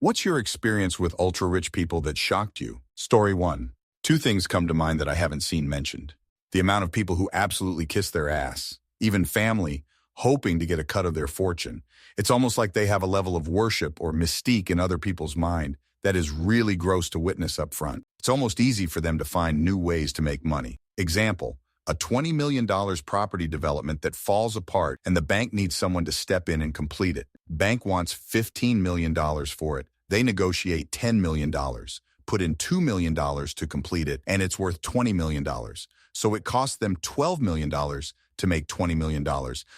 What's your experience with ultra-rich people that shocked you? Story 1. Two things come to mind that I haven't seen mentioned. The amount of people who absolutely kiss their ass, even family, hoping to get a cut of their fortune. It's almost like they have a level of worship or mystique in other people's mind that is really gross to witness up front. It's almost easy for them to find new ways to make money. Example, a $20 million property development that falls apart and the bank needs someone to step in and complete it. Bank wants $15 million for it. They negotiate $10 million, put in $2 million to complete it, and it's worth $20 million. So it costs them $12 million to make $20 million.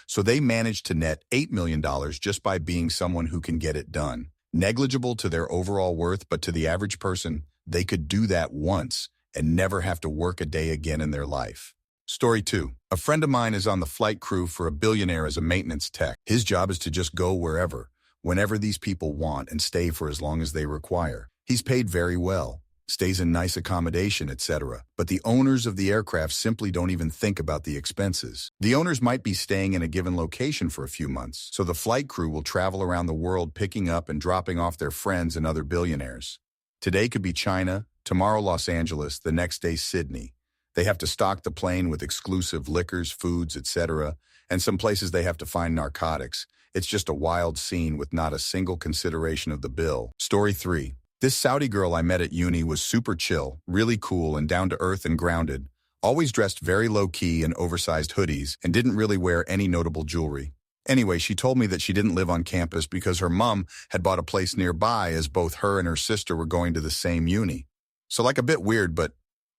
So they manage to net $8 million just by being someone who can get it done. Negligible to their overall worth, but to the average person, they could do that once and never have to work a day again in their life. Story 2. A friend of mine is on the flight crew for a billionaire as a maintenance tech. His job is to just go wherever, whenever these people want and stay for as long as they require. He's paid very well, stays in nice accommodation, etc. But the owners of the aircraft simply don't even think about the expenses. The owners might be staying in a given location for a few months, so the flight crew will travel around the world picking up and dropping off their friends and other billionaires. Today could be China, tomorrow Los Angeles, the next day Sydney. They have to stock the plane with exclusive liquors, foods, etc., and some places they have to find narcotics. It's just a wild scene with not a single consideration of the bill. Story 3. This Saudi girl I met at uni was super chill, really cool and down to earth and grounded, always dressed very low-key in oversized hoodies and didn't really wear any notable jewelry. Anyway, she told me that she didn't live on campus because her mom had bought a place nearby as both her and her sister were going to the same uni. So like a bit weird, but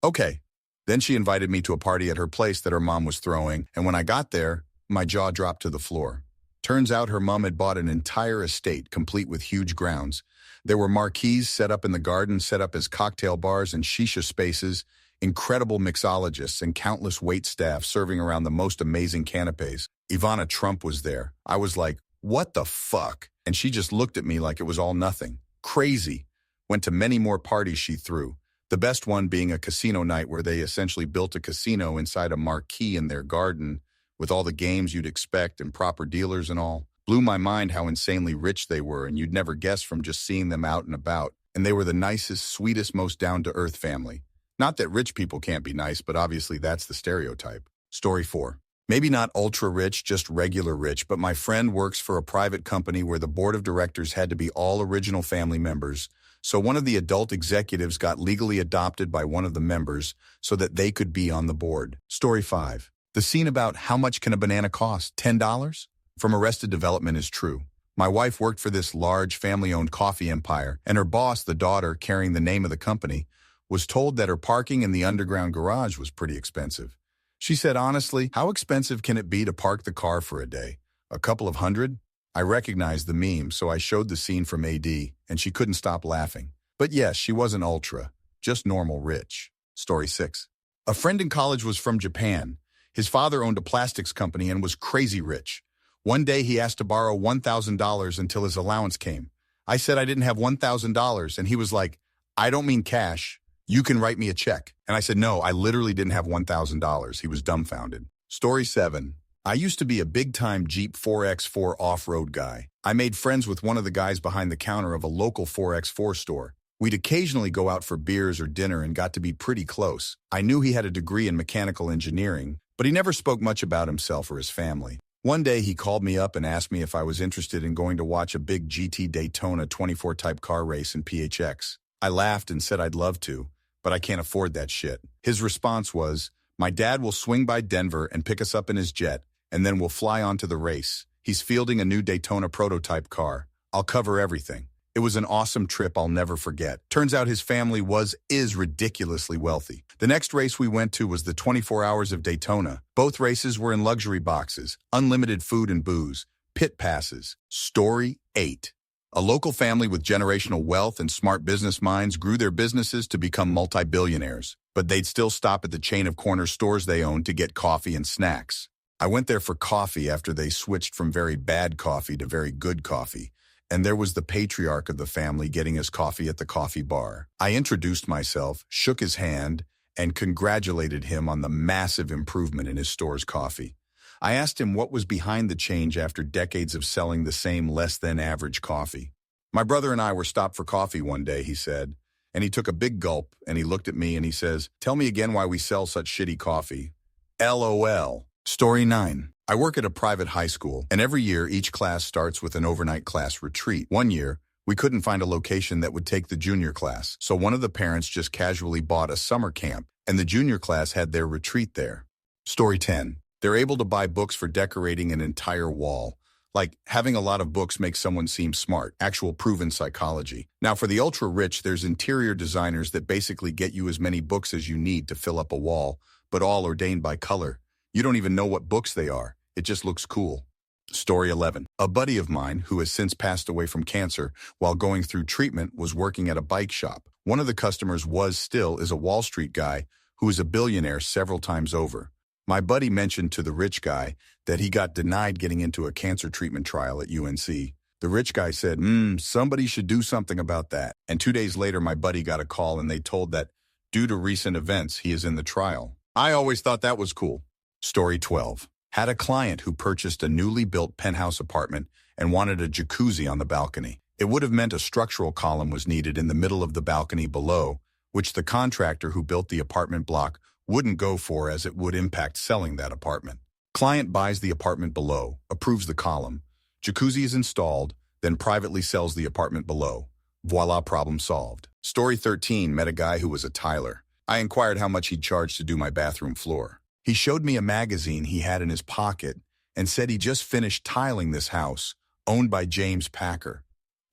okay. Then she invited me to a party at her place that her mom was throwing, and when I got there, my jaw dropped to the floor. Turns out her mom had bought an entire estate complete with huge grounds. There were marquees set up in the garden, set up as cocktail bars and shisha spaces, incredible mixologists and countless wait staff serving around the most amazing canapes. Ivana Trump was there. I was like, what the fuck? And she just looked at me like it was all nothing. Crazy. Went to many more parties she threw. The best one being a casino night where they essentially built a casino inside a marquee in their garden with all the games you'd expect and proper dealers and all. Blew my mind how insanely rich they were, and you'd never guess from just seeing them out and about. And they were the nicest, sweetest, most down-to-earth family. Not that rich people can't be nice, but obviously that's the stereotype. Story 4. Maybe not ultra-rich, just regular rich, but my friend works for a private company where the board of directors had to be all original family members. So one of the adult executives got legally adopted by one of the members so that they could be on the board. Story 5. The scene about how much can a banana cost? $10? From Arrested Development is true. My wife worked for this large family-owned coffee empire, and her boss, the daughter carrying the name of the company, was told that her parking in the underground garage was pretty expensive. She said, honestly, how expensive can it be to park the car for a day? A couple of hundred? I recognized the meme, so I showed the scene from AD, and she couldn't stop laughing. But yes, she wasn't ultra, just normal rich. Story 6. A friend in college was from Japan. His father owned a plastics company and was crazy rich. One day he asked to borrow $1,000 until his allowance came. I said I didn't have $1,000, and he was like, I don't mean cash. You can write me a check. And I said, no, I literally didn't have $1,000. He was dumbfounded. Story 7. I used to be a big-time Jeep 4x4 off-road guy. I made friends with one of the guys behind the counter of a local 4x4 store. We'd occasionally go out for beers or dinner and got to be pretty close. I knew he had a degree in mechanical engineering, but he never spoke much about himself or his family. One day he called me up and asked me if I was interested in going to watch a big GT Daytona 24 type car race in PHX. I laughed and said I'd love to, but I can't afford that shit. His response was, my dad will swing by Denver and pick us up in his jet, and then we'll fly on to the race. He's fielding a new Daytona prototype car. I'll cover everything. It was an awesome trip I'll never forget. Turns out his family is ridiculously wealthy. The next race we went to was the 24 Hours of Daytona. Both races were in luxury boxes, unlimited food and booze, pit passes. Story 8. A local family with generational wealth and smart business minds grew their businesses to become multi-billionaires, but they'd still stop at the chain of corner stores they owned to get coffee and snacks. I went there for coffee after they switched from very bad coffee to very good coffee. And there was the patriarch of the family getting us coffee at the coffee bar. I introduced myself, shook his hand, and congratulated him on the massive improvement in his store's coffee. I asked him what was behind the change after decades of selling the same less-than-average coffee. My brother and I were stopped for coffee one day, he said, and he took a big gulp and he looked at me and he says, "Tell me again why we sell such shitty coffee." LOL. Story 9. I work at a private high school, and every year each class starts with an overnight class retreat. One year, we couldn't find a location that would take the junior class, so one of the parents just casually bought a summer camp, and the junior class had their retreat there. Story 10. They're able to buy books for decorating an entire wall. Like, having a lot of books makes someone seem smart, actual proven psychology. Now, for the ultra-rich, there's interior designers that basically get you as many books as you need to fill up a wall, but all ordained by color. You don't even know what books they are. It just looks cool. Story 11. A buddy of mine, who has since passed away from cancer, while going through treatment, was working at a bike shop. One of the customers is a Wall Street guy who is a billionaire several times over. My buddy mentioned to the rich guy that he got denied getting into a cancer treatment trial at UNC. The rich guy said, somebody should do something about that. And 2 days later, my buddy got a call and they told that, due to recent events, he is in the trial. I always thought that was cool. Story 12. Had a client who purchased a newly built penthouse apartment and wanted a jacuzzi on the balcony. It would have meant a structural column was needed in the middle of the balcony below, which the contractor who built the apartment block wouldn't go for as it would impact selling that apartment. Client buys the apartment below, approves the column, jacuzzi is installed, then privately sells the apartment below. Voila, problem solved. Story 13. Met a guy who was a tiler. I inquired how much he'd charge to do my bathroom floor. He showed me a magazine he had in his pocket and said he just finished tiling this house, owned by James Packer.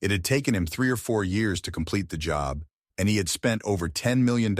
It had taken him 3 or 4 years to complete the job, and he had spent over $10 million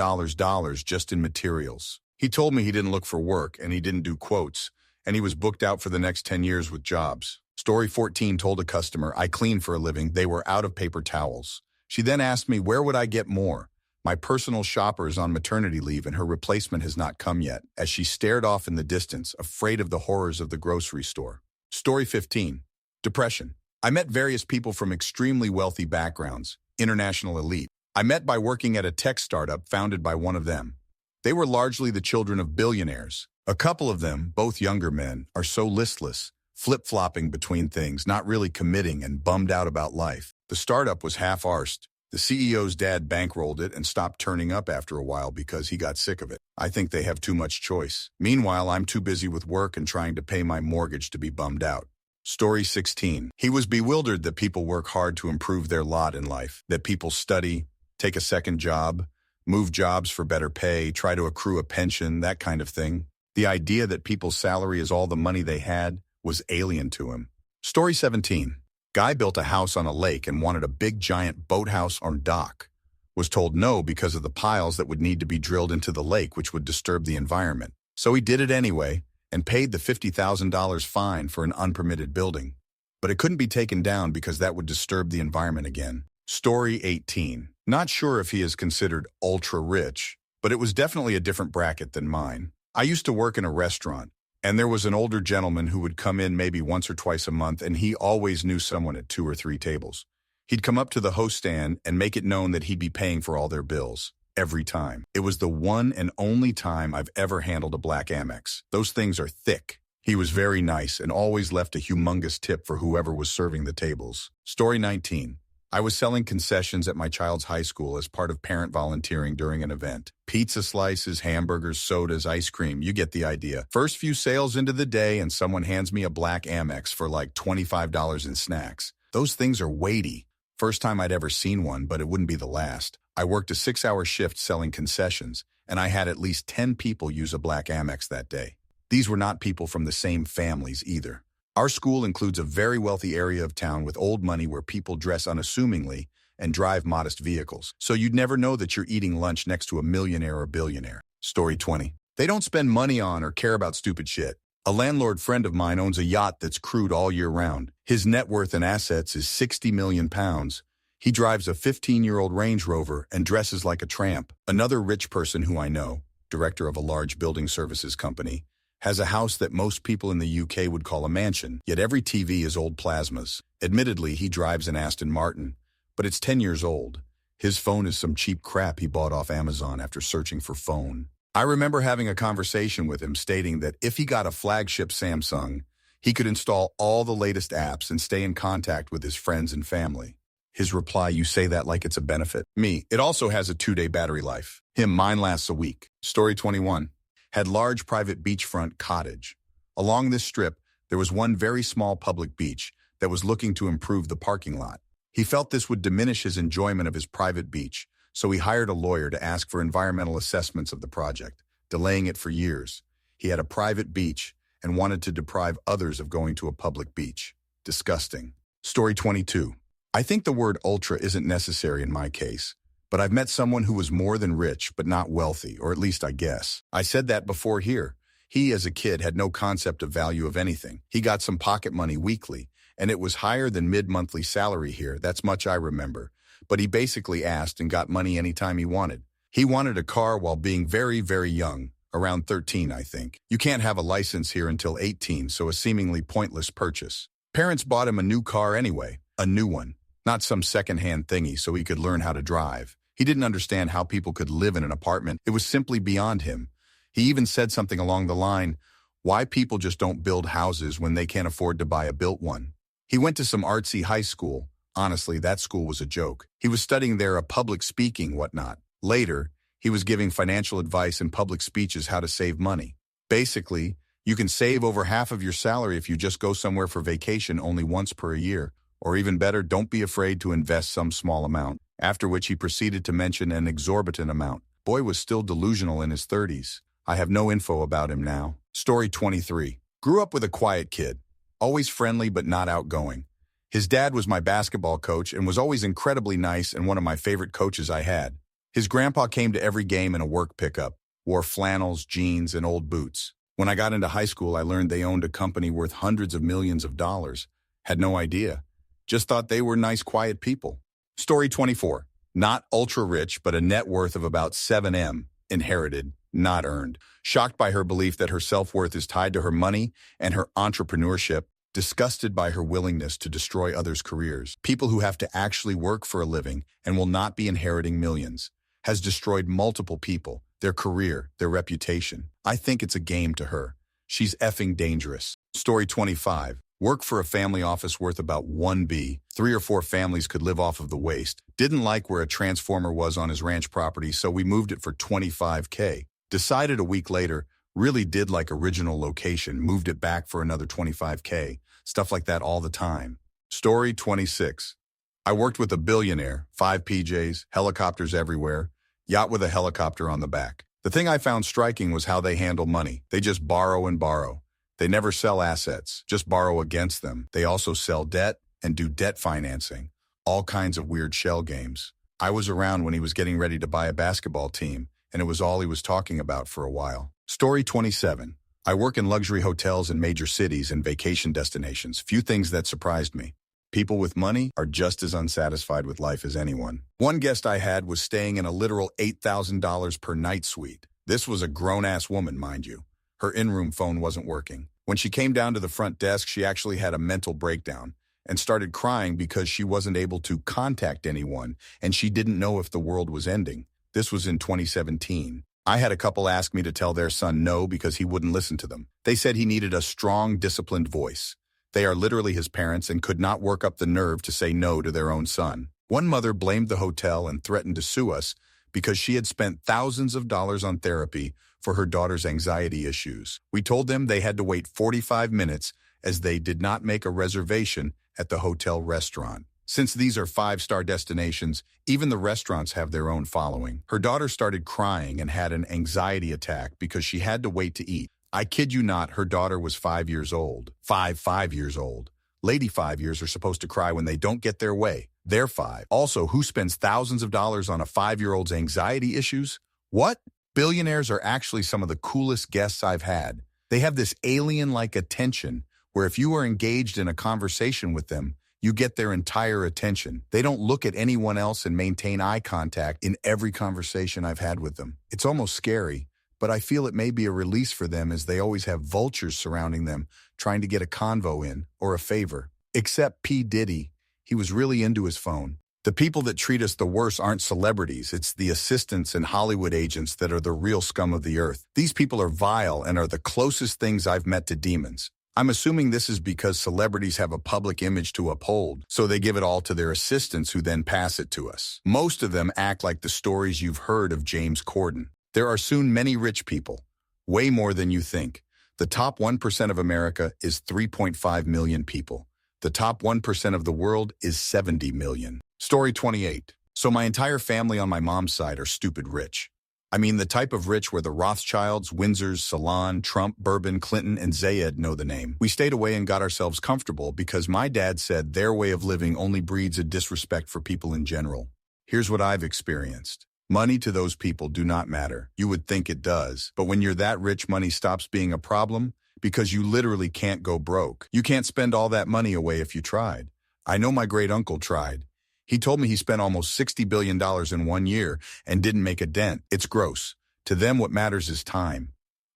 just in materials. He told me he didn't look for work and he didn't do quotes, and he was booked out for the next 10 years with jobs. Story 14. Told a customer I clean for a living. They were out of paper towels. She then asked me where would I get more. My personal shopper is on maternity leave and her replacement has not come yet, as she stared off in the distance, afraid of the horrors of the grocery store. Story 15. Depression. I met various people from extremely wealthy backgrounds, international elite. I met by working at a tech startup founded by one of them. They were largely the children of billionaires. A couple of them, both younger men, are so listless, flip-flopping between things, not really committing and bummed out about life. The startup was half-arsed. The CEO's dad bankrolled it and stopped turning up after a while because he got sick of it. I think they have too much choice. Meanwhile, I'm too busy with work and trying to pay my mortgage to be bummed out. Story 16. He was bewildered that people work hard to improve their lot in life, that people study, take a second job, move jobs for better pay, try to accrue a pension, that kind of thing. The idea that people's salary is all the money they had was alien to him. Story 17. Guy built a house on a lake and wanted a big giant boathouse or dock. Was told no because of the piles that would need to be drilled into the lake, which would disturb the environment. So he did it anyway and paid the $50,000 fine for an unpermitted building. But it couldn't be taken down because that would disturb the environment again. Story 18. Not sure if he is considered ultra-rich, but it was definitely a different bracket than mine. I used to work in a restaurant, and there was an older gentleman who would come in maybe once or twice a month, and he always knew someone at 2 or 3 tables. He'd come up to the host stand and make it known that he'd be paying for all their bills. Every time. It was the one and only time I've ever handled a black Amex. Those things are thick. He was very nice and always left a humongous tip for whoever was serving the tables. Story 19. I was selling concessions at my child's high school as part of parent volunteering during an event. Pizza slices, hamburgers, sodas, ice cream, you get the idea. First few sales into the day and someone hands me a black Amex for like $25 in snacks. Those things are weighty. First time I'd ever seen one, but it wouldn't be the last. I worked a 6-hour shift selling concessions, and I had at least 10 people use a black Amex that day. These were not people from the same families either. Our school includes a very wealthy area of town with old money where people dress unassumingly and drive modest vehicles. So you'd never know that you're eating lunch next to a millionaire or billionaire. Story 20. They don't spend money on or care about stupid shit. A landlord friend of mine owns a yacht that's crewed all year round. His net worth and assets is 60 million pounds. He drives a 15-year-old Range Rover and dresses like a tramp. Another rich person who I know, director of a large building services company, has a house that most people in the UK would call a mansion, yet every TV is old plasmas. Admittedly, he drives an Aston Martin, but it's 10 years old. His phone is some cheap crap he bought off Amazon after searching for phone. I remember having a conversation with him stating that if he got a flagship Samsung, he could install all the latest apps and stay in contact with his friends and family. His reply, you say that like it's a benefit. Me, it also has a 2-day battery life. Him, mine lasts a week. Story 21. Had large private beachfront cottage. Along this strip, there was one very small public beach that was looking to improve the parking lot. He felt this would diminish his enjoyment of his private beach, so he hired a lawyer to ask for environmental assessments of the project, delaying it for years. He had a private beach and wanted to deprive others of going to a public beach. Disgusting. Story 22. I think the word ultra isn't necessary in my case, but I've met someone who was more than rich but not wealthy, or at least I guess. I said that before here. He, as a kid, had no concept of value of anything. He got some pocket money weekly, and it was higher than mid-monthly salary here, that's much I remember. But he basically asked and got money anytime he wanted. He wanted a car while being very, very young, around 13, I think. You can't have a license here until 18, so a seemingly pointless purchase. Parents bought him a new car anyway, a new one, not some second-hand thingy so he could learn how to drive. He didn't understand how people could live in an apartment. It was simply beyond him. He even said something along the line, why people just don't build houses when they can't afford to buy a built one. He went to some artsy high school. Honestly, that school was a joke. He was studying there a public speaking whatnot. Later, he was giving financial advice in public speeches how to save money. Basically, you can save over half of your salary if you just go somewhere for vacation only once per year. Or even better, don't be afraid to invest some small amount. After which he proceeded to mention an exorbitant amount. Boy was still delusional in his 30s. I have no info about him now. Story 23. Grew up with a quiet kid. Always friendly but not outgoing. His dad was my basketball coach and was always incredibly nice and one of my favorite coaches I had. His grandpa came to every game in a work pickup, wore flannels, jeans, and old boots. When I got into high school, I learned they owned a company worth hundreds of millions of dollars. Had no idea. Just thought they were nice, quiet people. Story 24. Not ultra-rich, but a net worth of about 7M. Inherited, not earned. Shocked by her belief that her self-worth is tied to her money and her entrepreneurship. Disgusted by her willingness to destroy others' careers. People who have to actually work for a living and will not be inheriting millions. Has destroyed multiple people, their career, their reputation. I think it's a game to her. She's effing dangerous. Story 25. Work for a family office worth about 1B. 3 or 4 families could live off of the waste. Didn't like where a transformer was on his ranch property, so we moved it for $25K. Decided a week later, really did like original location, moved it back for another $25K. Stuff like that all the time. Story 26. I worked with a billionaire, 5 PJs, helicopters everywhere, yacht with a helicopter on the back. The thing I found striking was how they handle money. They just borrow and borrow. They never sell assets, just borrow against them. They also sell debt and do debt financing. All kinds of weird shell games. I was around when he was getting ready to buy a basketball team, and it was all he was talking about for a while. Story 27. I work in luxury hotels in major cities and vacation destinations. Few things that surprised me. People with money are just as unsatisfied with life as anyone. One guest I had was staying in a literal $8,000 per night suite. This was a grown-ass woman, mind you. Her in-room phone wasn't working. When she came down to the front desk, she actually had a mental breakdown and started crying because she wasn't able to contact anyone and she didn't know if the world was ending. This was in 2017. I had a couple ask me to tell their son no because he wouldn't listen to them. They said he needed a strong, disciplined voice. They are literally his parents and could not work up the nerve to say no to their own son. One mother blamed the hotel and threatened to sue us because she had spent thousands of dollars on therapy for her daughter's anxiety issues. We told them they had to wait 45 minutes as they did not make a reservation at the hotel restaurant. Since these are 5-star destinations, even the restaurants have their own following. Her daughter started crying and had an anxiety attack because she had to wait to eat. I kid you not, her daughter was 5 years old. 5 years old. Lady 5 years are supposed to cry when they don't get their way. They're 5. Also, who spends thousands of dollars on a 5-year-old's anxiety issues? What? Billionaires are actually some of the coolest guests I've had. They have this alien-like attention where if you are engaged in a conversation with them, you get their entire attention. They don't look at anyone else and maintain eye contact in every conversation I've had with them. It's almost scary, but I feel it may be a release for them as they always have vultures surrounding them trying to get a convo in or a favor. Except P. Diddy, he was really into his phone. The people that treat us the worst aren't celebrities. It's the assistants and Hollywood agents that are the real scum of the earth. These people are vile and are the closest things I've met to demons. I'm assuming this is because celebrities have a public image to uphold, so they give it all to their assistants who then pass it to us. Most of them act like the stories you've heard of James Corden. There are soon many rich people, way more than you think. The top 1% of America is 3.5 million people. The top 1% of the world is 70 million. Story 28. So my entire family on my mom's side are stupid rich. I mean the type of rich where the Rothschilds, Windsors, Salon, Trump, Bourbon, Clinton, and Zayed know the name. We stayed away and got ourselves comfortable because my dad said their way of living only breeds a disrespect for people in general. Here's what I've experienced. Money to those people do not matter. You would think it does. But when you're that rich, money stops being a problem because you literally can't go broke. You can't spend all that money away if you tried. I know my great uncle tried. He told me he spent almost $60 billion in 1 year and didn't make a dent. It's gross. To them, what matters is time.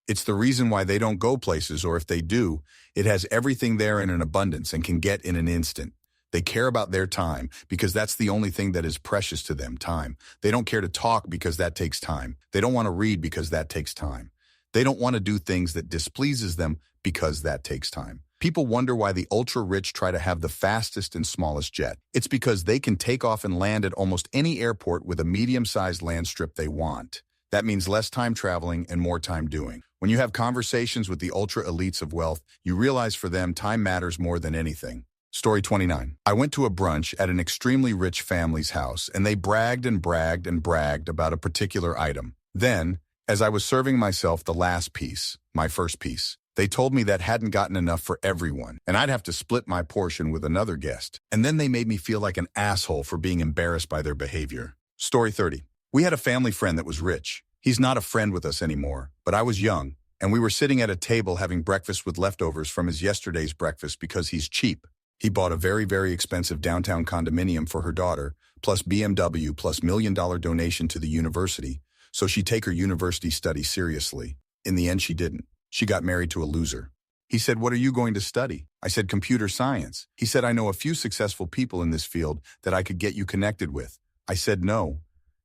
It's the reason why they don't go places, or if they do, it has everything there in an abundance and can get in an instant. They care about their time because that's the only thing that is precious to them, time. They don't care to talk because that takes time. They don't want to read because that takes time. They don't want to do things that displeases them because that takes time. People wonder why the ultra-rich try to have the fastest and smallest jet. It's because they can take off and land at almost any airport with a medium-sized land strip they want. That means less time traveling and more time doing. When you have conversations with the ultra-elites of wealth, you realize for them time matters more than anything. Story 29. I went to a brunch at an extremely rich family's house, and they bragged and bragged and bragged about a particular item. Then, as I was serving myself the last piece, my first piece, they told me that hadn't gotten enough for everyone, and I'd have to split my portion with another guest. And then they made me feel like an asshole for being embarrassed by their behavior. Story 30. We had a family friend that was rich. He's not a friend with us anymore, but I was young, and we were sitting at a table having breakfast with leftovers from his yesterday's breakfast because he's cheap. He bought a very, very expensive downtown condominium for her daughter, plus BMW, plus $1 million donation to the university, so she'd take her university studies seriously. In the end, she didn't. She got married to a loser. He said, "What are you going to study?" I said, "Computer science." He said, "I know a few successful people in this field that I could get you connected with." I said, "No."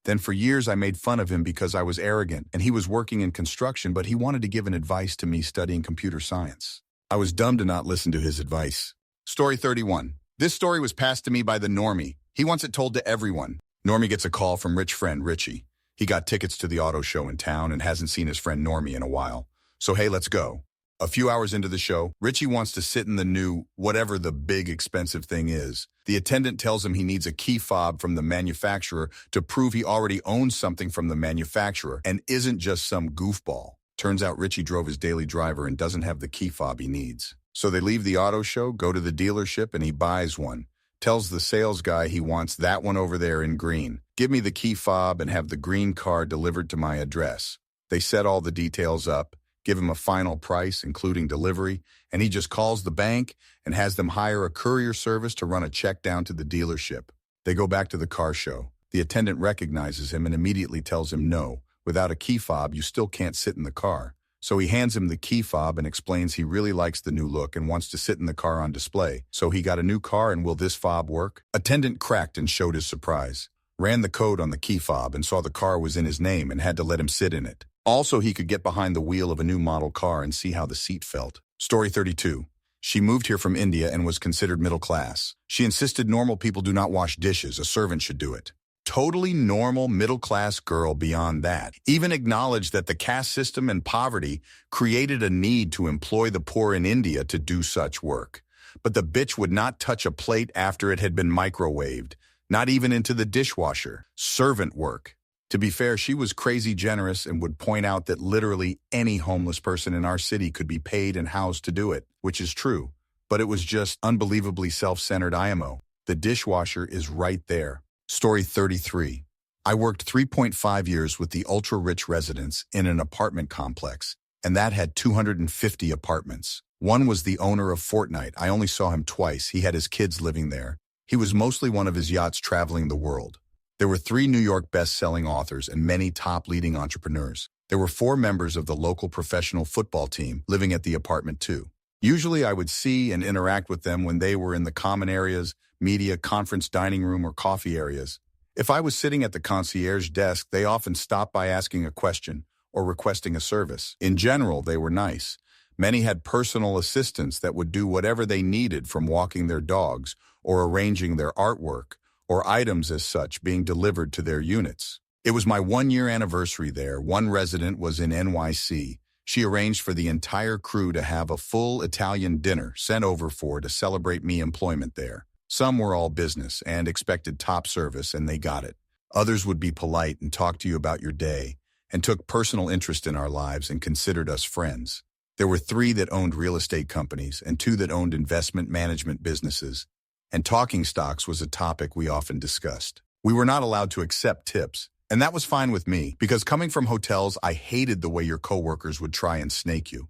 Then for years I made fun of him because I was arrogant, and he was working in construction, but he wanted to give an advice to me studying computer science. I was dumb to not listen to his advice. Story 31. This story was passed to me by the normie. He wants it told to everyone. Normie gets a call from rich friend Richie. He got tickets to the auto show in town and hasn't seen his friend Normie in a while. So hey, let's go. A few hours into the show, Richie wants to sit in the new, whatever the big expensive thing is. The attendant tells him he needs a key fob from the manufacturer to prove he already owns something from the manufacturer and isn't just some goofball. Turns out Richie drove his daily driver and doesn't have the key fob he needs. So they leave the auto show, go to the dealership, and he buys one. Tells the sales guy he wants that one over there in green. Give me the key fob and have the green car delivered to my address. They set all the details up, give him a final price, including delivery, and he just calls the bank and has them hire a courier service to run a check down to the dealership. They go back to the car show. The attendant recognizes him and immediately tells him no. Without a key fob, you still can't sit in the car. So he hands him the key fob and explains he really likes the new look and wants to sit in the car on display. So he got a new car, and will this fob work? Attendant cracked and showed his surprise. Ran the code on the key fob and saw the car was in his name and had to let him sit in it. Also, he could get behind the wheel of a new model car and see how the seat felt. Story 32. She moved here from India and was considered middle class. She insisted normal people do not wash dishes, a servant should do it. Totally normal middle-class girl beyond that. Even acknowledged that the caste system and poverty created a need to employ the poor in India to do such work. But the bitch would not touch a plate after it had been microwaved, not even into the dishwasher. Servant work. To be fair, she was crazy generous and would point out that literally any homeless person in our city could be paid and housed to do it, which is true. But it was just unbelievably self-centered IMO. The dishwasher is right there. Story 33. I worked 3.5 years with the ultra-rich residents in an apartment complex, and that had 250 apartments. One was the owner of Fortnite. I only saw him twice. He had his kids living there. He was mostly one of his yachts traveling the world. There were 3 New York best-selling authors and many top leading entrepreneurs. There were 4 members of the local professional football team living at the apartment too. Usually I would see and interact with them when they were in the common areas, media, conference, dining room, or coffee areas. If I was sitting at the concierge desk, they often stopped by asking a question or requesting a service. In general, they were nice. Many had personal assistants that would do whatever they needed, from walking their dogs or arranging their artwork or items as such being delivered to their units. It was my 1-year anniversary there. One resident was in NYC. She arranged for the entire crew to have a full Italian dinner sent over to celebrate me employment there. Some were all business and expected top service, and they got it. Others would be polite and talk to you about your day and took personal interest in our lives and considered us friends. There were 3 that owned real estate companies and 2 that owned investment management businesses, and talking stocks was a topic we often discussed. We were not allowed to accept tips, and that was fine with me, because coming from hotels, I hated the way your coworkers would try and snake you.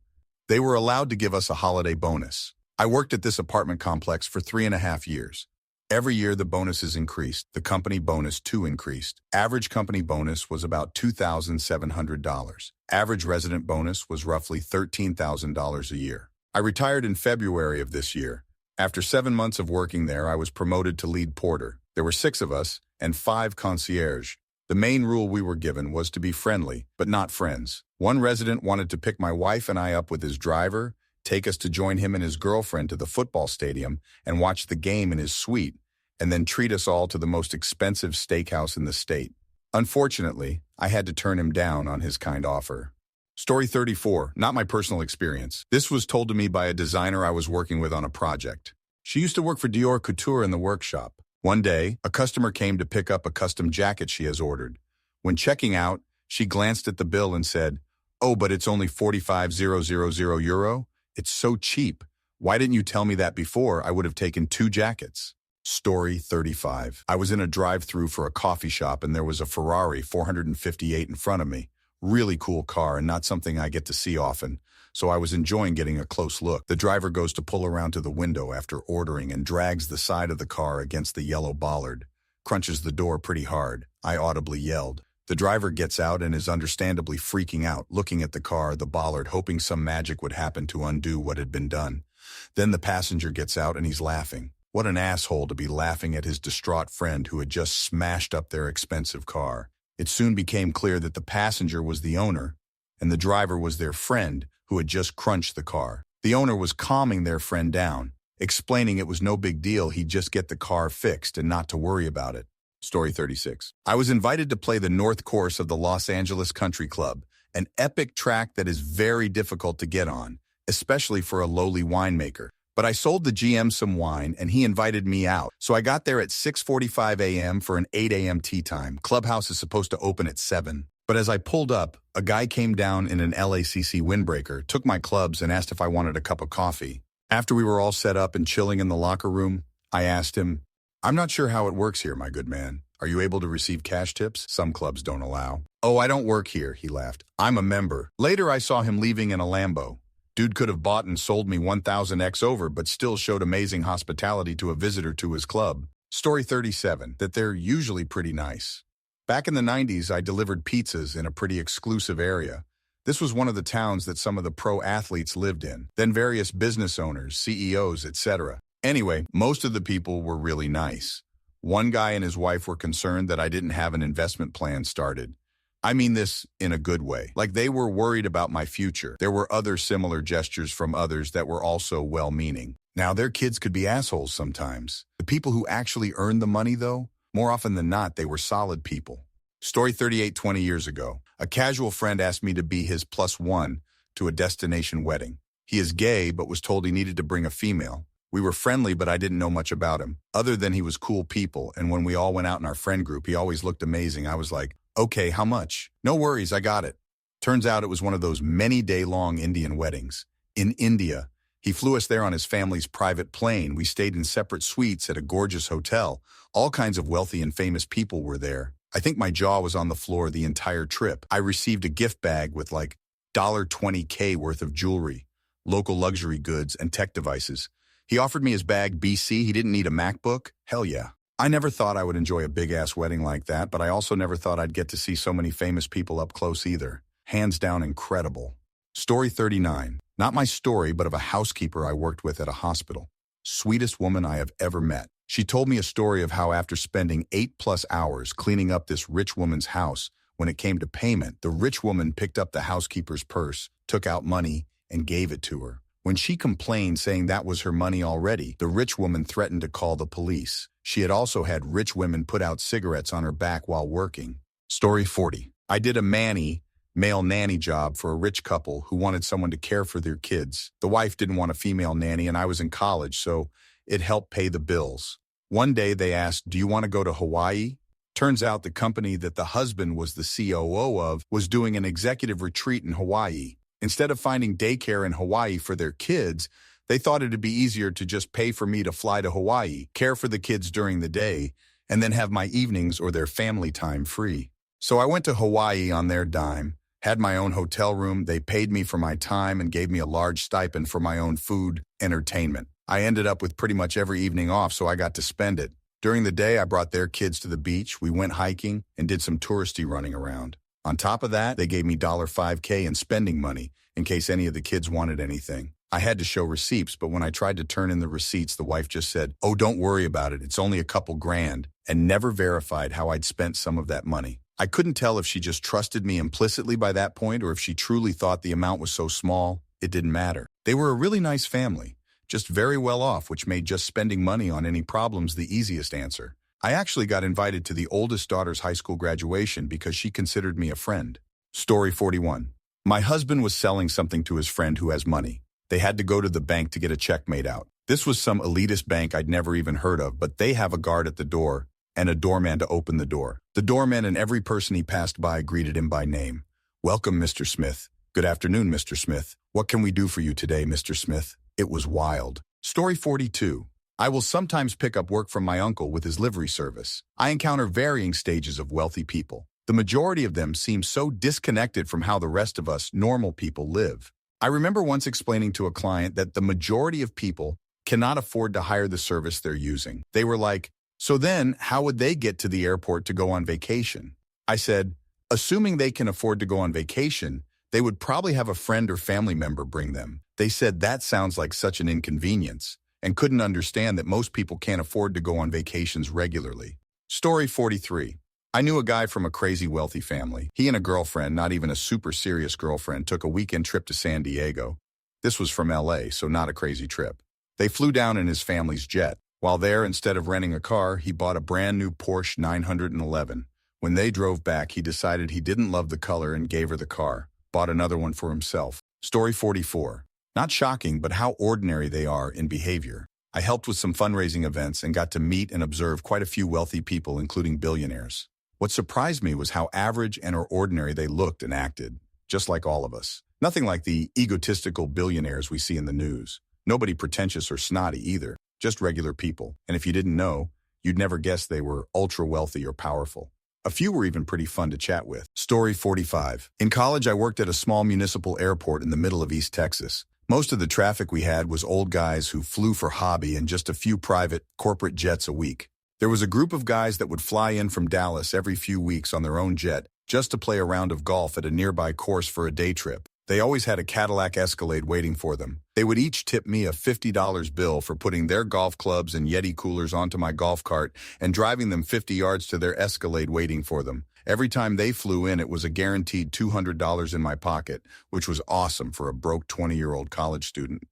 They were allowed to give us a holiday bonus. I worked at this apartment complex for 3.5 years. Every year the bonuses increased. The company bonus too increased. Average company bonus was about $2,700. Average resident bonus was roughly $13,000 a year. I retired in February of this year. After 7 months of working there, I was promoted to lead porter. There were 6 of us and 5 concierge. The main rule we were given was to be friendly, but not friends. One resident wanted to pick my wife and I up with his driver, take us to join him and his girlfriend to the football stadium and watch the game in his suite, and then treat us all to the most expensive steakhouse in the state. Unfortunately, I had to turn him down on his kind offer. Story 34, not my personal experience. This was told to me by a designer I was working with on a project. She used to work for Dior Couture in the workshop. One day, a customer came to pick up a custom jacket she has ordered. When checking out, she glanced at the bill and said, "Oh, but it's only €45,000. It's so cheap. Why didn't you tell me that before? I would have taken 2 jackets." Story 35. I was in a drive-thru for a coffee shop and there was a Ferrari 458 in front of me. Really cool car and not something I get to see often, so I was enjoying getting a close look. The driver goes to pull around to the window after ordering and drags the side of the car against the yellow bollard. Crunches the door pretty hard. I audibly yelled. The driver gets out and is understandably freaking out, looking at the car, the bollard, hoping some magic would happen to undo what had been done. Then the passenger gets out and he's laughing. What an asshole to be laughing at his distraught friend who had just smashed up their expensive car. It soon became clear that the passenger was the owner and the driver was their friend who had just crunched the car. The owner was calming their friend down, explaining it was no big deal, he'd just get the car fixed and not to worry about it. Story 36. I was invited to play the North Course of the Los Angeles Country Club, an epic track that is very difficult to get on, especially for a lowly winemaker. But I sold the GM some wine and he invited me out. So I got there at 6:45 a.m. for an 8 a.m. tea time. Clubhouse is supposed to open at 7. But as I pulled up, a guy came down in an LACC windbreaker, took my clubs and asked if I wanted a cup of coffee. After we were all set up and chilling in the locker room, I asked him, "I'm not sure how it works here, my good man. Are you able to receive cash tips? Some clubs don't allow." "Oh, I don't work here," he laughed. "I'm a member." Later, I saw him leaving in a Lambo. Dude could have bought and sold me 1,000x over, but still showed amazing hospitality to a visitor to his club. Story 37, that they're usually pretty nice. Back in the 90s, I delivered pizzas in a pretty exclusive area. This was one of the towns that some of the pro athletes lived in, then various business owners, CEOs, etc. Anyway, most of the people were really nice. One guy and his wife were concerned that I didn't have an investment plan started. I mean this in a good way. Like they were worried about my future. There were other similar gestures from others that were also well-meaning. Now, their kids could be assholes sometimes. The people who actually earned the money, though, more often than not, they were solid people. Story 38, 20 years ago. A casual friend asked me to be his +1 to a destination wedding. He is gay, but was told he needed to bring a female. We were friendly, but I didn't know much about him, other than he was cool people, and when we all went out in our friend group, he always looked amazing. I was like, "Okay, how much?" "No worries, I got it." Turns out it was one of those many-day-long Indian weddings. In India, he flew us there on his family's private plane. We stayed in separate suites at a gorgeous hotel. All kinds of wealthy and famous people were there. I think my jaw was on the floor the entire trip. I received a gift bag with like $20K worth of jewelry, local luxury goods, and tech devices. He offered me his bag BC. He didn't need a MacBook. Hell yeah. I never thought I would enjoy a big-ass wedding like that, but I also never thought I'd get to see so many famous people up close either. Hands down incredible. Story 39. Not my story, but of a housekeeper I worked with at a hospital. Sweetest woman I have ever met. She told me a story of how after spending 8+ hours cleaning up this rich woman's house, when it came to payment, the rich woman picked up the housekeeper's purse, took out money, and gave it to her. When she complained saying that was her money already, the rich woman threatened to call the police. She had also had rich women put out cigarettes on her back while working. Story 40. I did a male nanny job for a rich couple who wanted someone to care for their kids. The wife didn't want a female nanny and I was in college, so it helped pay the bills. One day they asked, "Do you want to go to Hawaii?" Turns out the company that the husband was the COO of was doing an executive retreat in Hawaii. Instead of finding daycare in Hawaii for their kids, they thought it'd be easier to just pay for me to fly to Hawaii, care for the kids during the day, and then have my evenings or their family time free. So I went to Hawaii on their dime, had my own hotel room, they paid me for my time and gave me a large stipend for my own food, entertainment. I ended up with pretty much every evening off, so I got to spend it. During the day, I brought their kids to the beach, we went hiking, and did some touristy running around. On top of that, they gave me $5K in spending money in case any of the kids wanted anything. I had to show receipts, but when I tried to turn in the receipts, the wife just said, "Oh, don't worry about it, it's only a couple grand," and never verified how I'd spent some of that money. I couldn't tell if she just trusted me implicitly by that point or if she truly thought the amount was so small, it didn't matter. They were a really nice family, just very well off, which made just spending money on any problems the easiest answer. I actually got invited to the oldest daughter's high school graduation because she considered me a friend. Story 41. My husband was selling something to his friend who has money. They had to go to the bank to get a check made out. This was some elitist bank I'd never even heard of, but they have a guard at the door and a doorman to open the door. The doorman and every person he passed by greeted him by name. "Welcome, Mr. Smith." "Good afternoon, Mr. Smith." "What can we do for you today, Mr. Smith?" It was wild. Story 42. I will sometimes pick up work from my uncle with his livery service. I encounter varying stages of wealthy people. The majority of them seem so disconnected from how the rest of us normal people live. I remember once explaining to a client that the majority of people cannot afford to hire the service they're using. They were like, "So then, how would they get to the airport to go on vacation?" I said, "Assuming they can afford to go on vacation, they would probably have a friend or family member bring them." They said that sounds like such an inconvenience, and couldn't understand that most people can't afford to go on vacations regularly. Story 43. I knew a guy from a crazy wealthy family. He and a girlfriend, not even a super serious girlfriend, took a weekend trip to San Diego. This was from LA, so not a crazy trip. They flew down in his family's jet. While there, instead of renting a car, he bought a brand new Porsche 911. When they drove back, he decided he didn't love the color and gave her the car. Bought another one for himself. Story 44. Not shocking, but how ordinary they are in behavior. I helped with some fundraising events and got to meet and observe quite a few wealthy people, including billionaires. What surprised me was how average and or ordinary they looked and acted, just like all of us. Nothing like the egotistical billionaires we see in the news. Nobody pretentious or snotty either, just regular people. And if you didn't know, you'd never guess they were ultra wealthy or powerful. A few were even pretty fun to chat with. Story 45. In college, I worked at a small municipal airport in the middle of East Texas. Most of the traffic we had was old guys who flew for hobby and just a few private, corporate jets a week. There was a group of guys that would fly in from Dallas every few weeks on their own jet just to play a round of golf at a nearby course for a day trip. They always had a Cadillac Escalade waiting for them. They would each tip me a $50 bill for putting their golf clubs and Yeti coolers onto my golf cart and driving them 50 yards to their Escalade waiting for them. Every time they flew in, it was a guaranteed $200 in my pocket, which was awesome for a broke 20-year-old college student.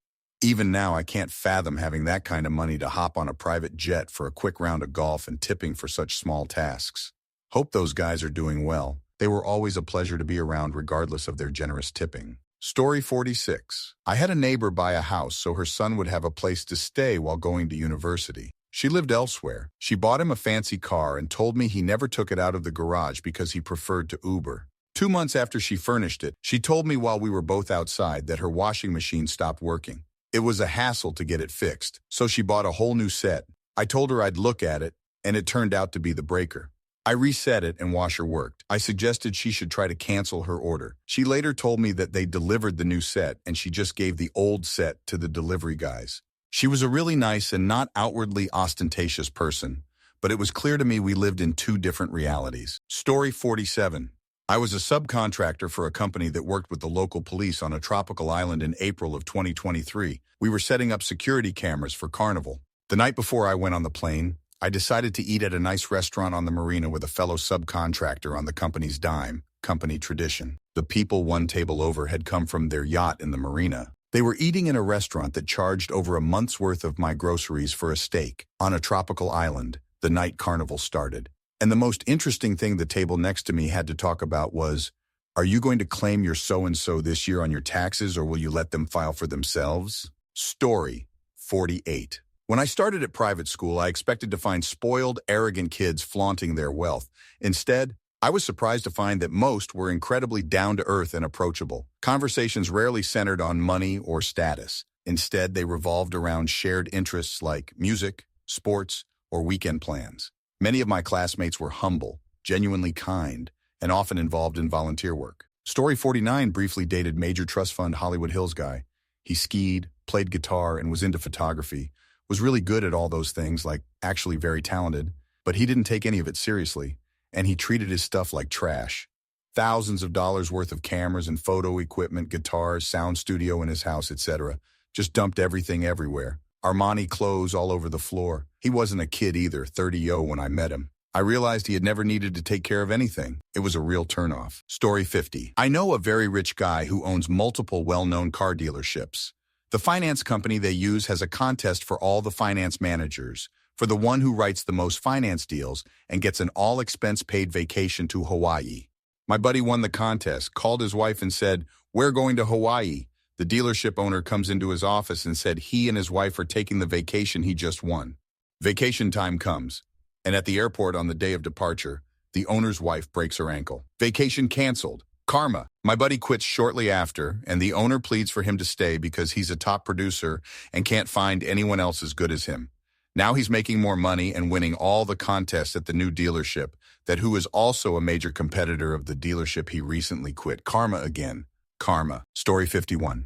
Even now, I can't fathom having that kind of money to hop on a private jet for a quick round of golf and tipping for such small tasks. Hope those guys are doing well. They were always a pleasure to be around regardless of their generous tipping. Story 46. I had a neighbor buy a house so her son would have a place to stay while going to university. She lived elsewhere. She bought him a fancy car and told me he never took it out of the garage because he preferred to Uber. 2 months after she furnished it, she told me while we were both outside that her washing machine stopped working. It was a hassle to get it fixed, so she bought a whole new set. I told her I'd look at it, and it turned out to be the breaker. I reset it and washer worked. I suggested she should try to cancel her order. She later told me that they delivered the new set and she just gave the old set to the delivery guys. She was a really nice and not outwardly ostentatious person, but it was clear to me we lived in two different realities. Story 47. I was a subcontractor for a company that worked with the local police on a tropical island in April of 2023. We were setting up security cameras for Carnival. The night before I went on the plane, I decided to eat at a nice restaurant on the marina with a fellow subcontractor on the company's dime. company tradition. The people one table over had come from their yacht in the marina. They were eating in a restaurant that charged over a month's worth of my groceries for a steak on a tropical island. The night carnival started. And the most interesting thing the table next to me had to talk about was, are you going to claim your so-and-so this year on your taxes, or will you let them file for themselves? Story 48. When I started at private school, I expected to find spoiled, arrogant kids flaunting their wealth. Instead, I was surprised to find that most were incredibly down-to-earth and approachable. Conversations rarely centered on money or status. Instead, they revolved around shared interests like music, sports, or weekend plans. Many of my classmates were humble, genuinely kind, and often involved in volunteer work. Story 49 briefly dated major trust fund Hollywood Hills guy. He skied, played guitar, and was into photography. Was really good at all those things, like actually very talented, but he didn't take any of it seriously, and he treated his stuff like trash. Thousands of dollars worth of cameras and photo equipment, guitars, sound studio in his house, etc. Just dumped everything everywhere. Armani clothes all over the floor. He wasn't a kid either, 30-yo when I met him. I realized he had never needed to take care of anything. It was a real turnoff. Story 50. I know a very rich guy who owns multiple well-known car dealerships. The finance company they use has a contest for all the finance managers, for the one who writes the most finance deals and gets an all-expense-paid vacation to Hawaii. My buddy won the contest, called his wife and said, "We're going to Hawaii." The dealership owner comes into his office and said he and his wife are taking the vacation he just won. Vacation time comes, and at the airport on the day of departure, the owner's wife breaks her ankle. Vacation canceled. Karma. My buddy quits shortly after, and the owner pleads for him to stay because he's a top producer and can't find anyone else as good as him. Now he's making more money and winning all the contests at the new dealership, that who is also a major competitor of the dealership he recently quit. Karma again. Karma. Story 51.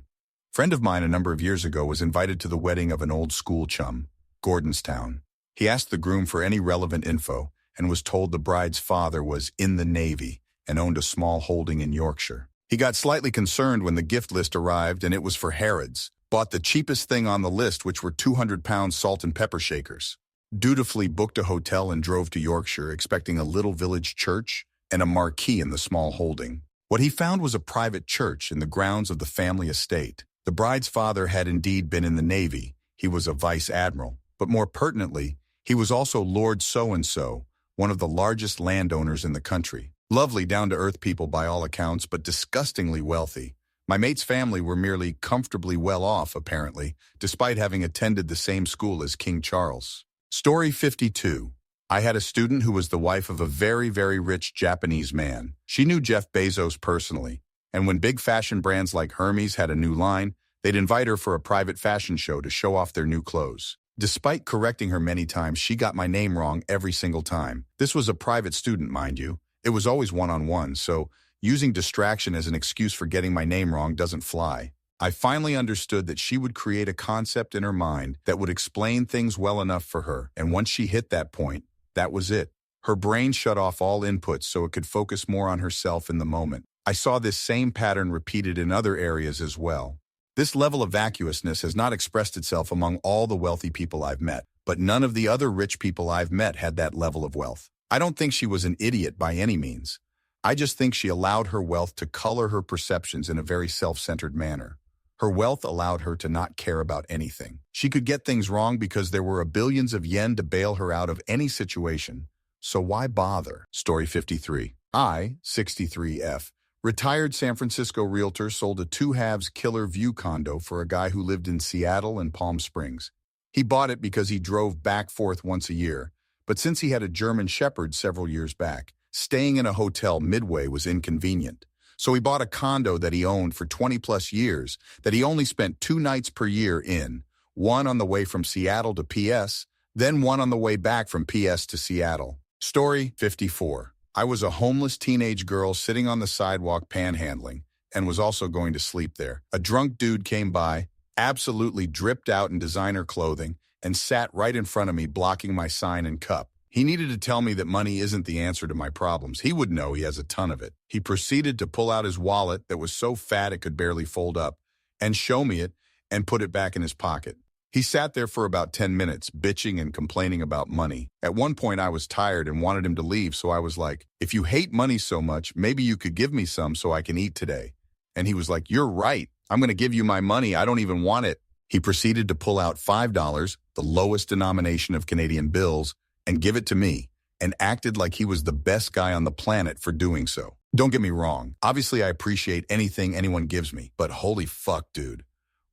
Friend of mine a number of years ago was invited to the wedding of an old school chum, Gordonstown. He asked the groom for any relevant info and was told the bride's father was in the Navy and owned a small holding in Yorkshire. He got slightly concerned when the gift list arrived and it was for Harrods. Bought the cheapest thing on the list, which were 200-pound salt and pepper shakers. Dutifully booked a hotel and drove to Yorkshire, expecting a little village church and a marquee in the small holding. What he found was a private church in the grounds of the family estate. The bride's father had indeed been in the Navy. He was a vice admiral. But more pertinently, he was also Lord So-and-so, one of the largest landowners in the country. Lovely, down-to-earth people by all accounts, but disgustingly wealthy. My mate's family were merely comfortably well off, apparently, despite having attended the same school as King Charles. Story 52. I had a student who was the wife of a very, very rich Japanese man. She knew Jeff Bezos personally, and when big fashion brands like Hermes had a new line, they'd invite her for a private fashion show to show off their new clothes. Despite correcting her many times, she got my name wrong every single time. This was a private student, mind you. It was always one-on-one, so using distraction as an excuse for getting my name wrong doesn't fly. I finally understood that she would create a concept in her mind that would explain things well enough for her, and once she hit that point, that was it. Her brain shut off all inputs so it could focus more on herself in the moment. I saw this same pattern repeated in other areas as well. This level of vacuousness has not expressed itself among all the wealthy people I've met, but none of the other rich people I've met had that level of wealth. I don't think she was an idiot by any means. I just think she allowed her wealth to color her perceptions in a very self-centered manner. Her wealth allowed her to not care about anything. She could get things wrong because there were billions of yen to bail her out of any situation. So why bother? Story 53. I, 63F, retired San Francisco realtor, sold a two-halves killer view condo for a guy who lived in Seattle and Palm Springs. He bought it because he drove back forth once a year, but since he had a German Shepherd several years back, staying in a hotel midway was inconvenient. So he bought a condo that he owned for 20-plus years that he only spent 2 nights per year in, one on the way from Seattle to PS, then one on the way back from PS to Seattle. Story 54. I was a homeless teenage girl sitting on the sidewalk panhandling and was also going to sleep there. A drunk dude came by, absolutely dripped out in designer clothing, and sat right in front of me, blocking my sign and cup. He needed to tell me that money isn't the answer to my problems. He would know, he has a ton of it. He proceeded to pull out his wallet that was so fat it could barely fold up and show me it and put it back in his pocket. He sat there for about 10 minutes, bitching and complaining about money. At one point, I was tired and wanted him to leave, so I was like, if you hate money so much, maybe you could give me some so I can eat today. And he was like, you're right. I'm going to give you my money. I don't even want it. He proceeded to pull out $5, the lowest denomination of Canadian bills, and give it to me, and acted like he was the best guy on the planet for doing so. Don't get me wrong. Obviously, I appreciate anything anyone gives me, but holy fuck, dude.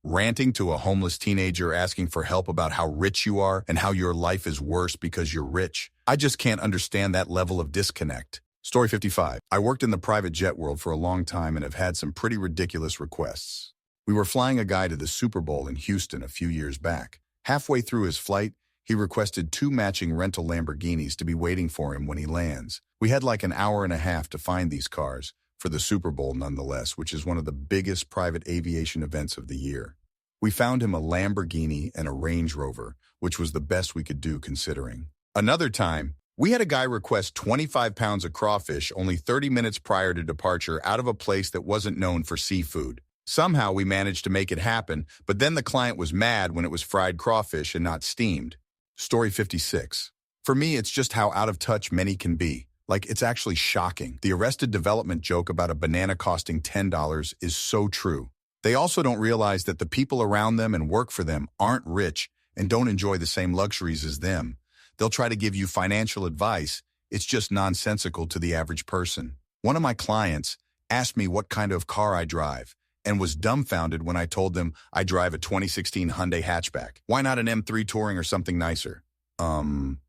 Ranting to a homeless teenager asking for help about how rich you are and how your life is worse because you're rich. I just can't understand that level of disconnect. Story 55. I worked in the private jet world for a long time and have had some pretty ridiculous requests. We were flying a guy to the Super Bowl in Houston a few years back. Halfway through his flight, he requested 2 matching rental Lamborghinis to be waiting for him when he lands. We had like an hour and a half to find these cars, for the Super Bowl nonetheless, which is one of the biggest private aviation events of the year. We found him a Lamborghini and a Range Rover, which was the best we could do considering. Another time, we had a guy request 25 pounds of crawfish only 30 minutes prior to departure out of a place that wasn't known for seafood. Somehow we managed to make it happen, but then the client was mad when it was fried crawfish and not steamed. Story 56. For me, it's just how out of touch many can be. Like, it's actually shocking. The Arrested Development joke about a banana costing $10 is so true. They also don't realize that the people around them and work for them aren't rich and don't enjoy the same luxuries as them. They'll try to give you financial advice. It's just nonsensical to the average person. One of my clients asked me what kind of car I drive and was dumbfounded when I told them I drive a 2016 Hyundai hatchback. Why not an M3 Touring or something nicer?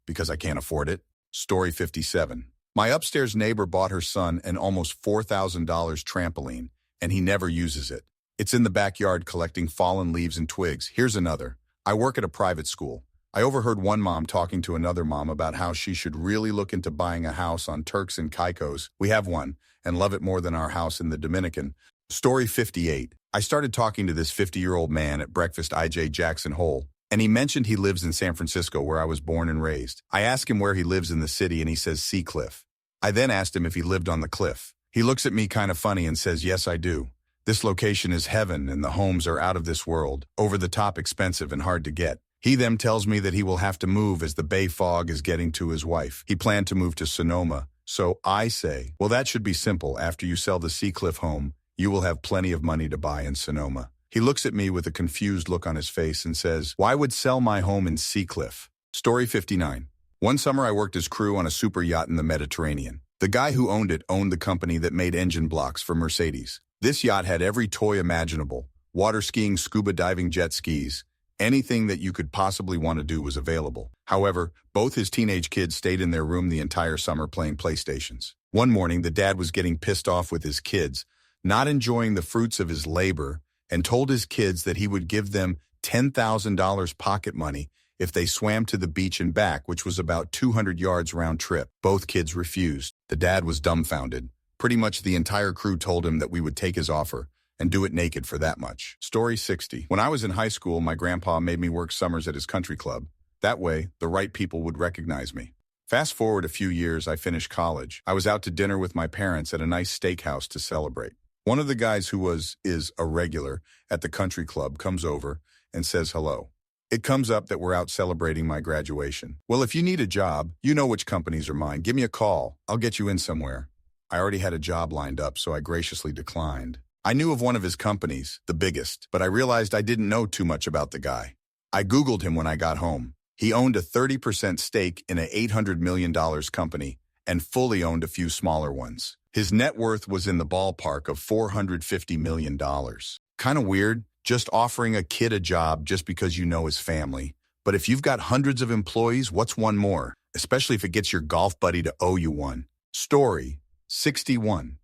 Because I can't afford it. Story 57. My upstairs neighbor bought her son an almost $4,000 trampoline, and he never uses it. It's in the backyard collecting fallen leaves and twigs. Here's another. I work at a private school. I overheard one mom talking to another mom about how she should really look into buying a house on Turks and Caicos. We have one, and love it more than our house in the Dominican. Story 58. I started talking to this 50-year-old man at breakfast IJ Jackson Hole, and he mentioned he lives in San Francisco, where I was born and raised. I asked him where he lives in the city, and he says Sea Cliff. I then asked him if he lived on the cliff. He looks at me kind of funny and says, yes, I do. This location is heaven, and the homes are out of this world, over the top expensive and hard to get. He then tells me that he will have to move as the Bay Fog is getting to his wife. He planned to move to Sonoma. So I say, well, that should be simple. After you sell the Sea Cliff home, you will have plenty of money to buy in Sonoma. He looks at me with a confused look on his face and says, why would sell my home in Sea Cliff? Story 59. One summer I worked as crew on a super yacht in the Mediterranean. The guy who owned it owned the company that made engine blocks for Mercedes. This yacht had every toy imaginable: water skiing, scuba diving, jet skis. Anything that you could possibly want to do was available. However, both his teenage kids stayed in their room the entire summer playing PlayStations. One morning, the dad was getting pissed off with his kids, not enjoying the fruits of his labor, and told his kids that he would give them $10,000 pocket money if they swam to the beach and back, which was about 200 yards round trip. Both kids refused. The dad was dumbfounded. Pretty much the entire crew told him that we would take his offer and do it naked for that much. Story 60. When I was in high school, my grandpa made me work summers at his country club. That way, the right people would recognize me. Fast forward a few years, I finished college. I was out to dinner with my parents at a nice steakhouse to celebrate. One of the guys who is a regular at the country club comes over and says hello. It comes up that we're out celebrating my graduation. Well, if you need a job, you know which companies are mine. Give me a call. I'll get you in somewhere. I already had a job lined up, so I graciously declined. I knew of one of his companies, the biggest, but I realized I didn't know too much about the guy. I Googled him when I got home. He owned a 30% stake in an $800 million company and fully owned a few smaller ones. His net worth was in the ballpark of $450 million. Kind of weird, just offering a kid a job just because you know his family. But if you've got hundreds of employees, what's one more? Especially if it gets your golf buddy to owe you one. Story 61.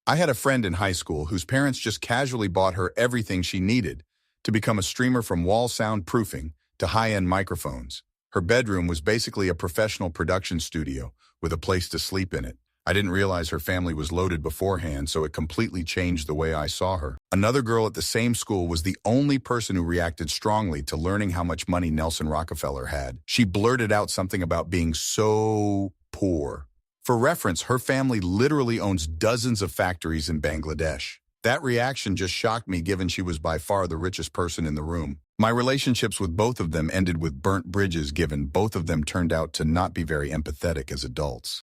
I had a friend in high school whose parents just casually bought her everything she needed to become a streamer, from wall soundproofing to high-end microphones. Her bedroom was basically a professional production studio with a place to sleep in it. I didn't realize her family was loaded beforehand, so it completely changed the way I saw her. Another girl at the same school was the only person who reacted strongly to learning how much money Nelson Rockefeller had. She blurted out something about being so poor. For reference, her family literally owns dozens of factories in Bangladesh. That reaction just shocked me, given she was by far the richest person in the room. My relationships with both of them ended with burnt bridges given both of them turned out to not be very empathetic as adults.